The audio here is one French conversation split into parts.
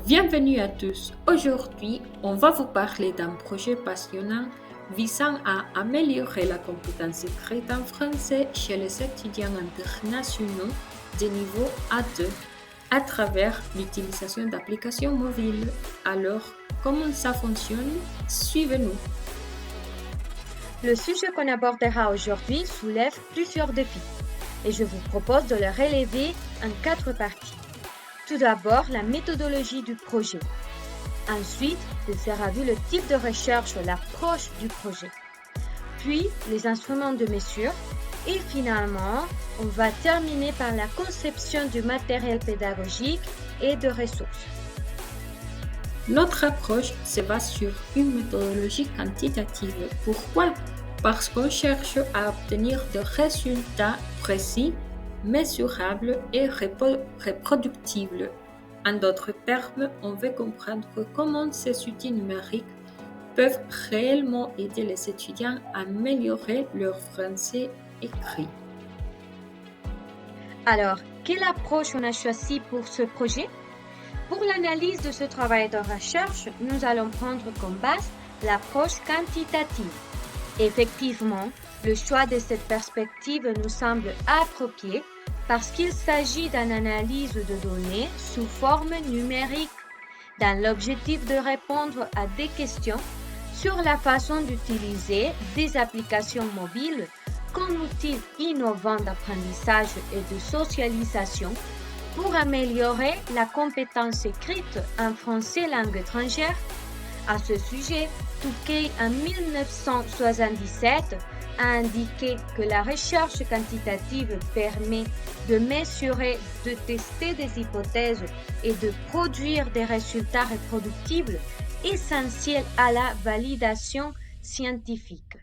Bienvenue à tous. Aujourd'hui, on va vous parler d'un projet passionnant visant à améliorer la compétence écrite en français chez les étudiants internationaux de niveau A2 à travers l'utilisation d'applications mobiles. Alors, comment ça fonctionne? Suivez-nous. Le sujet qu'on abordera aujourd'hui soulève plusieurs défis et je vous propose de le relever en 4 parties. Tout d'abord, la méthodologie du projet. Ensuite, il sera vu le type de recherche, l'approche du projet. Puis, les instruments de mesure. Et finalement, on va terminer par la conception du matériel pédagogique et de ressources. Notre approche se base sur une méthodologie quantitative. Pourquoi? Parce qu'on cherche à obtenir des résultats précis, mesurables et reproductibles. En d'autres termes, on veut comprendre comment ces outils numériques peuvent réellement aider les étudiants à améliorer leur français écrit. Alors, quelle approche on a choisi pour ce projet? Pour l'analyse de ce travail de recherche, nous allons prendre comme base l'approche quantitative. Effectivement, le choix de cette perspective nous semble approprié parce qu'il s'agit d'une analyse de données sous forme numérique dans l'objectif de répondre à des questions sur la façon d'utiliser des applications mobiles comme outil innovant d'apprentissage et de socialisation pour améliorer la compétence écrite en français langue étrangère. À ce sujet, Tukey en 1977 a indiqué que la recherche quantitative permet de mesurer, de tester des hypothèses et de produire des résultats reproductibles essentiels à la validation scientifique.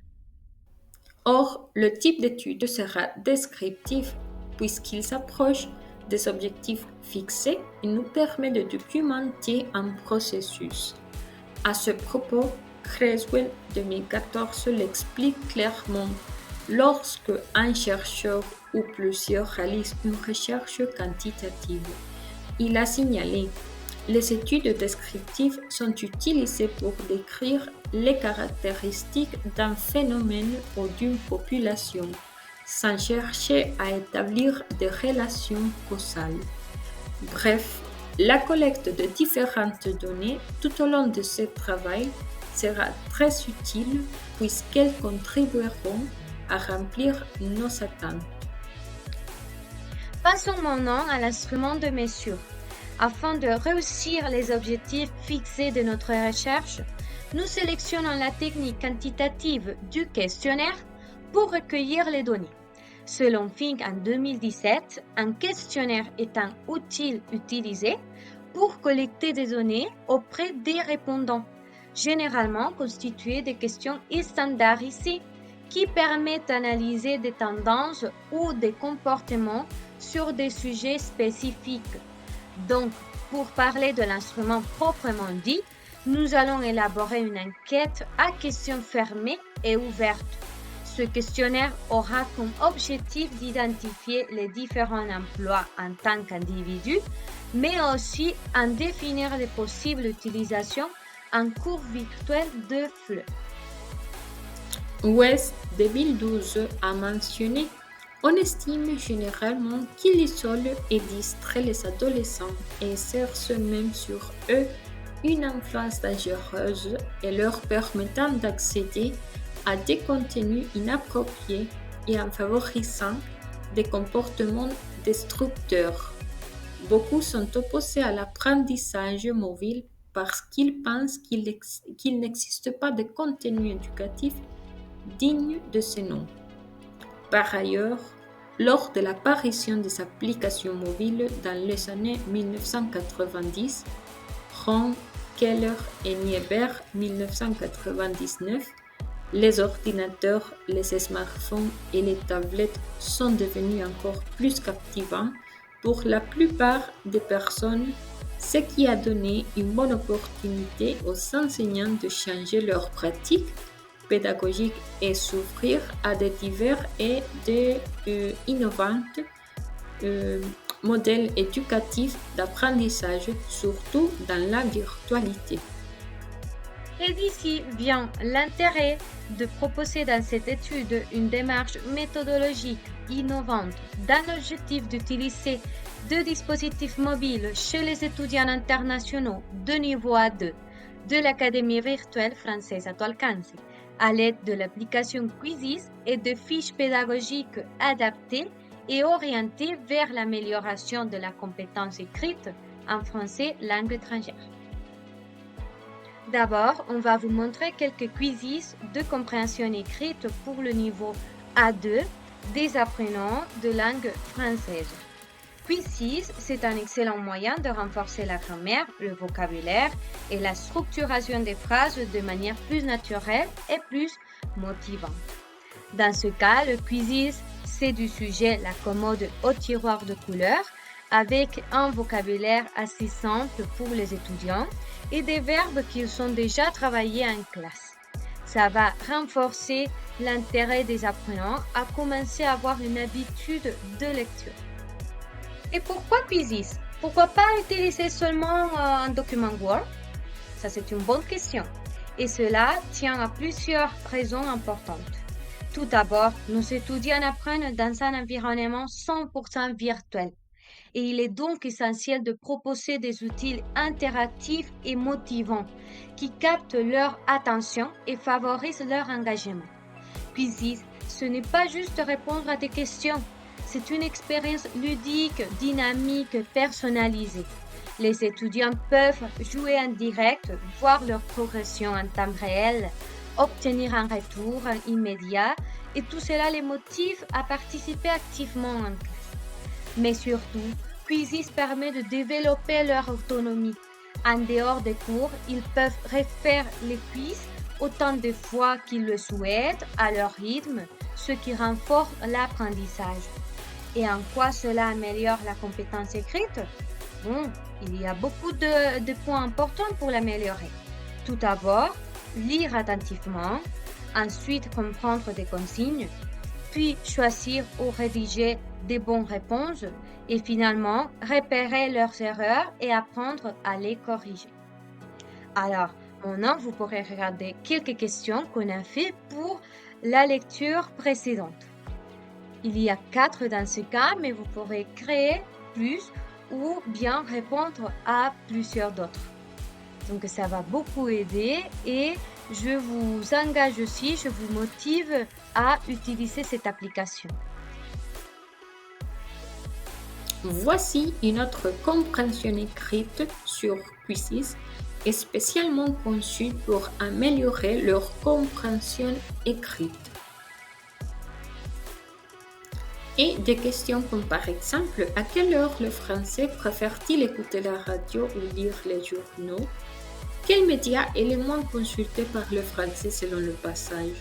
Or, le type d'étude sera descriptif puisqu'il s'approche des objectifs fixés et nous permet de documenter un processus. À ce propos, Creswell 2014 l'explique clairement. Lorsque un chercheur ou plusieurs réalisent une recherche quantitative, il a signalé les études descriptives sont utilisées pour décrire les caractéristiques d'un phénomène ou d'une population, sans chercher à établir des relations causales. Bref, la collecte de différentes données tout au long de ce travail sera très utile puisqu'elles contribueront à remplir nos attentes. Passons maintenant à l'instrument de mesure. Afin de réussir les objectifs fixés de notre recherche, nous sélectionnons la technique quantitative du questionnaire pour recueillir les données. Selon Fink en 2017, un questionnaire est un outil utilisé pour collecter des données auprès des répondants, généralement constitué de questions standardisées qui permettent d'analyser des tendances ou des comportements sur des sujets spécifiques. Donc, pour parler de l'instrument proprement dit, nous allons élaborer une enquête à questions fermées et ouvertes. Ce questionnaire aura comme objectif d'identifier les différents emplois en tant qu'individu, mais aussi en définir les possibles utilisations en cours virtuel de FLE. West 2012 a mentionné: on estime généralement qu'il isole et distrait les adolescents et exerce même sur eux une influence dangereuse et leur permettant d'accéder à des contenus inappropriés et en favorisant des comportements destructeurs. Beaucoup sont opposés à l'apprentissage mobile parce qu'ils pensent qu'il n'existe pas de contenu éducatif digne de ce nom. Par ailleurs, lors de l'apparition des applications mobiles dans les années 1990, Ron Keller et Niebuhr 1999, les ordinateurs, les smartphones et les tablettes sont devenus encore plus captivants pour la plupart des personnes, ce qui a donné une bonne opportunité aux enseignants de changer leurs pratiques pédagogiques et s'ouvrir à des divers et innovantes modèle éducatif d'apprentissage, surtout dans la virtualité. Et d'ici vient l'intérêt de proposer dans cette étude une démarche méthodologique innovante dans l'objectif d'utiliser deux dispositifs mobiles chez les étudiants internationaux de niveau A2 de l'Académie virtuelle française Atualcance à l'aide de l'application Quizzes et de fiches pédagogiques adaptées et orientées vers l'amélioration de la compétence écrite en français langue étrangère. D'abord, on va vous montrer quelques quizzes de compréhension écrite pour le niveau A2 des apprenants de langue française. Quizzes, c'est un excellent moyen de renforcer la grammaire, le vocabulaire et la structuration des phrases de manière plus naturelle et plus motivante. Dans ce cas, le quizzes, c'est du sujet la commode au tiroir de couleurs avec un vocabulaire assez simple pour les étudiants et des verbes qu'ils ont déjà travaillés en classe. Ça va renforcer l'intérêt des apprenants à commencer à avoir une habitude de lecture. Et pourquoi Quizzes? Pourquoi pas utiliser seulement un document Word? Ça, c'est une bonne question. Et cela tient à plusieurs raisons importantes. Tout d'abord, nos étudiants apprennent dans un environnement 100% virtuel. Et il est donc essentiel de proposer des outils interactifs et motivants qui captent leur attention et favorisent leur engagement. Quizzes, ce n'est pas juste répondre à des questions, c'est une expérience ludique, dynamique, personnalisée. Les étudiants peuvent jouer en direct, voir leur progression en temps réel, obtenir un retour immédiat et tout cela les motive à participer activement en classe. Mais surtout, Quizzes permet de développer leur autonomie. En dehors des cours, ils peuvent refaire les quiz autant de fois qu'ils le souhaitent à leur rythme, ce qui renforce l'apprentissage. Et en quoi cela améliore la compétence écrite? Bon, il y a beaucoup de points importants pour l'améliorer. Tout d'abord, lire attentivement, ensuite comprendre des consignes, puis choisir ou rédiger des bonnes réponses et finalement repérer leurs erreurs et apprendre à les corriger. Alors, maintenant, vous pourrez regarder quelques questions qu'on a fait pour la lecture précédente. Il y a 4 dans ce cas, mais vous pourrez créer plus ou bien répondre à plusieurs d'autres. Donc, ça va beaucoup aider et je vous engage aussi, je vous motive à utiliser cette application. Voici une autre compréhension écrite sur Quizzes, spécialement conçue pour améliorer leur compréhension écrite. Et des questions comme par exemple, à quelle heure le Français préfère-t-il écouter la radio ou lire les journaux? Quel média est le moins consulté par le Français selon le passage?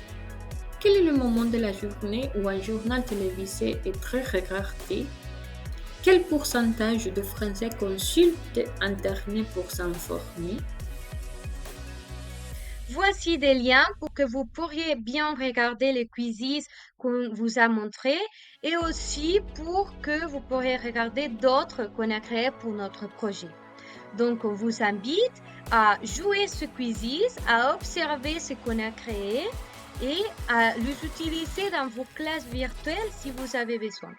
Quel est le moment de la journée où un journal télévisé est très regardé? Quel pourcentage de Français consultent Internet pour s'informer? Voici des liens pour que vous pourriez bien regarder les quizzes qu'on vous a montrés et aussi pour que vous pourriez regarder d'autres qu'on a créés pour notre projet. Donc, on vous invite à jouer ce quizzes, à observer ce qu'on a créé et à les utiliser dans vos classes virtuelles si vous avez besoin.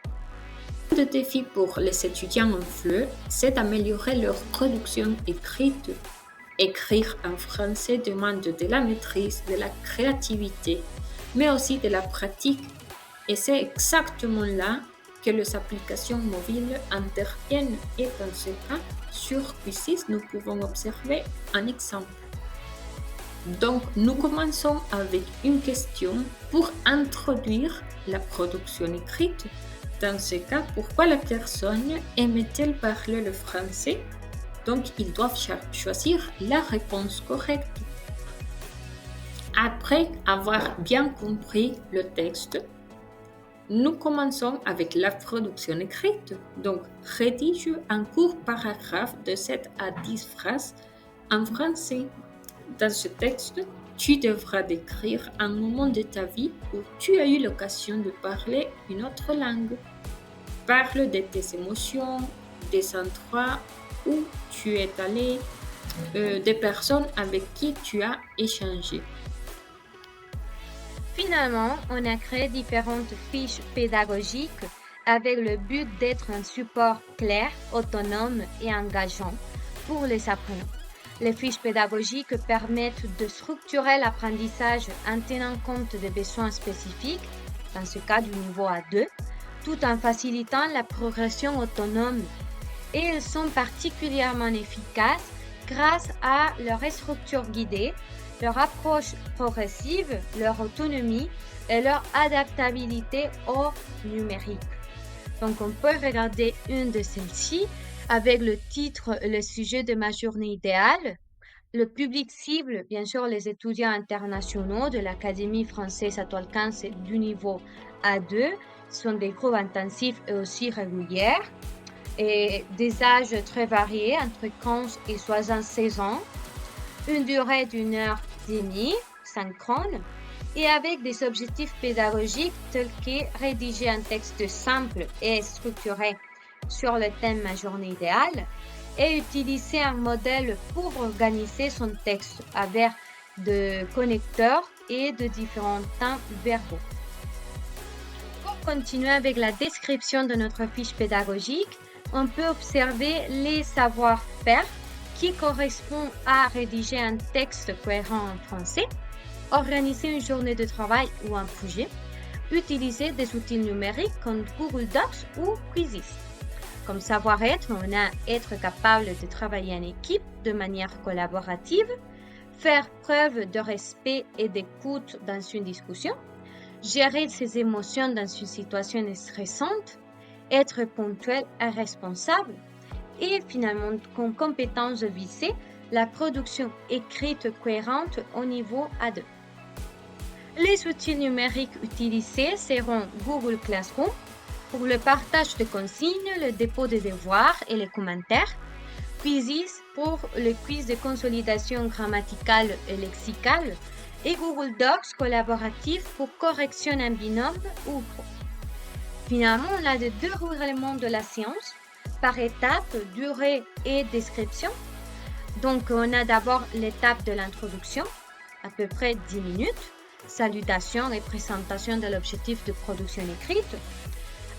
Le défi pour les étudiants en FLE, c'est d'améliorer leur production écrite. Écrire en français demande de la maîtrise, de la créativité, mais aussi de la pratique. Et c'est exactement là que les applications mobiles interviennent. Et dans ce cas, sur Quizzes, nous pouvons observer un exemple. Donc, nous commençons avec une question pour introduire la production écrite. Dans ce cas, pourquoi la personne aimait-elle parler le français? Donc, ils doivent choisir la réponse correcte. Après avoir bien compris le texte, nous commençons avec la production écrite. Donc, rédige un court paragraphe de 7 à 10 phrases en français. Dans ce texte, tu devras décrire un moment de ta vie où tu as eu l'occasion de parler une autre langue. parles de tes émotions, des endroits où tu es allé, des personnes avec qui tu as échangé. Finalement, on a créé différentes fiches pédagogiques avec le but d'être un support clair, autonome et engageant pour les apprenants. Les fiches pédagogiques permettent de structurer l'apprentissage en tenant compte des besoins spécifiques, dans ce cas du niveau A2, tout en facilitant la progression autonome. Et elles sont particulièrement efficaces grâce à leur structure guidée, leur approche progressive, leur autonomie et leur adaptabilité au numérique. Donc, on peut regarder une de celles-ci avec le titre Le sujet de ma journée idéale. Le public cible, bien sûr, les étudiants internationaux de l'Académie française à Tolkien du niveau A2 sont des groupes intensifs et aussi réguliers et des âges très variés entre 15 et 76 ans, une durée d'1h30 synchrone et avec des objectifs pédagogiques tels que rédiger un texte simple et structuré sur le thème Ma journée idéale et utiliser un modèle pour organiser son texte avec de connecteurs et de différents temps verbaux. Pour continuer avec la description de notre fiche pédagogique, on peut observer les savoir-faire qui correspondent à rédiger un texte cohérent en français, organiser une journée de travail ou un projet, utiliser des outils numériques comme Google Docs ou Quizzes. Comme savoir-être, on a être capable de travailler en équipe de manière collaborative, faire preuve de respect et d'écoute dans une discussion, gérer ses émotions dans une situation stressante, être ponctuel et responsable, et finalement, comme compétence visée, la production écrite cohérente au niveau A2. Les outils numériques utilisés seront Google Classroom pour le partage de consignes, le dépôt des devoirs et les commentaires, Quizzes pour le quiz de consolidation grammaticale et lexicale, et Google Docs collaboratif pour correction en binôme ou groupe. Finalement, on a le déroulement de la séance par étape, durée et description. Donc, on a d'abord l'étape de l'introduction, à peu près 10 minutes, salutation et présentation de l'objectif de production écrite.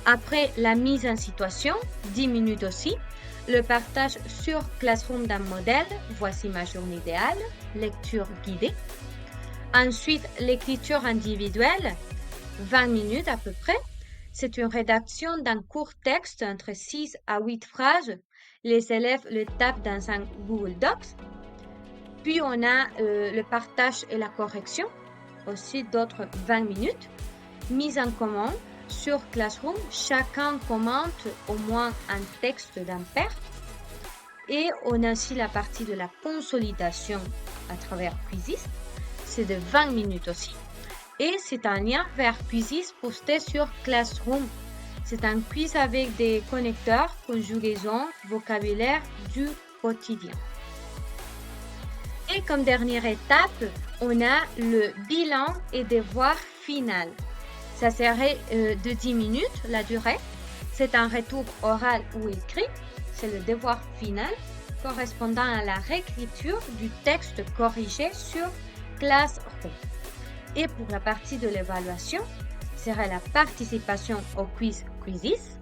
Après, la mise en situation, 10 minutes aussi, le partage sur Classroom d'un modèle, voici ma journée idéale, lecture guidée. Ensuite, l'écriture individuelle, 20 minutes à peu près. C'est une rédaction d'un court texte entre 6 à 8 phrases. Les élèves le tapent dans un Google Docs. Puis, on a le partage et la correction, aussi d'autres 20 minutes. Mise en commande sur Classroom, chacun commente au moins un texte d'un pair. Et on a aussi la partie de la consolidation à travers Quizzes. C'est de 20 minutes aussi. Et c'est un lien vers Quizzes posté sur Classroom. C'est un quiz avec des connecteurs, conjugaisons, vocabulaire du quotidien. Et comme dernière étape, on a le bilan et devoir final. Ça serait de 10 minutes la durée. C'est un retour oral ou écrit. C'est le devoir final correspondant à la réécriture du texte corrigé sur Classroom. Et pour la partie de l'évaluation, sera la participation au quiz Quizzes,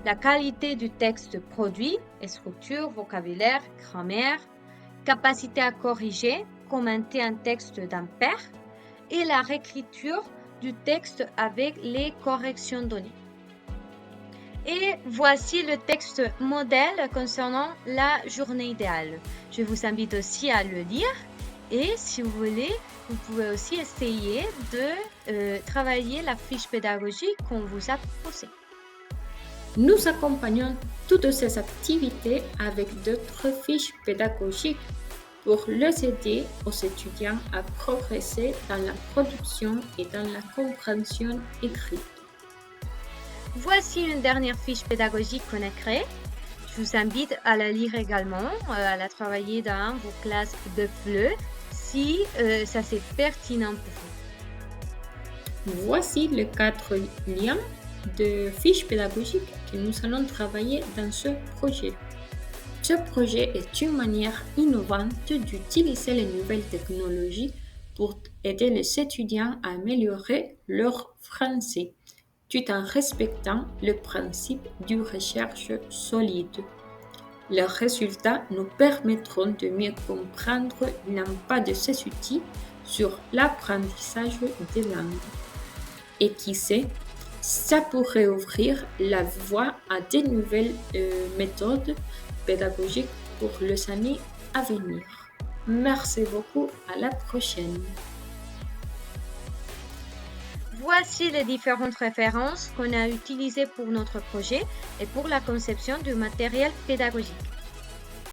la qualité du texte produit, structure, vocabulaire, grammaire, capacité à corriger, commenter un texte d'un pair et la réécriture du texte avec les corrections données. Et voici le texte modèle concernant la journée idéale. Je vous invite aussi à le lire et si vous voulez, vous pouvez aussi essayer de travailler la fiche pédagogique qu'on vous a posée. Nous accompagnons toutes ces activités avec d'autres fiches pédagogiques pour les aider aux étudiants à progresser dans la production et dans la compréhension écrite. Voici une dernière fiche pédagogique qu'on a créée. Je vous invite à la lire également, à la travailler dans vos classes de FLE si ça c'est pertinent pour vous. Voici les 4 liens de fiches pédagogiques que nous allons travailler dans ce projet. Ce projet est une manière innovante d'utiliser les nouvelles technologies pour aider les étudiants à améliorer leur français, tout en respectant le principe d'une recherche solide. Les résultats nous permettront de mieux comprendre l'impact de ces outils sur l'apprentissage des langues. Et qui sait, ça pourrait ouvrir la voie à de nouvelles méthodes pédagogiques pour les années à venir. Merci beaucoup, à la prochaine. Voici les différentes références qu'on a utilisées pour notre projet et pour la conception du matériel pédagogique.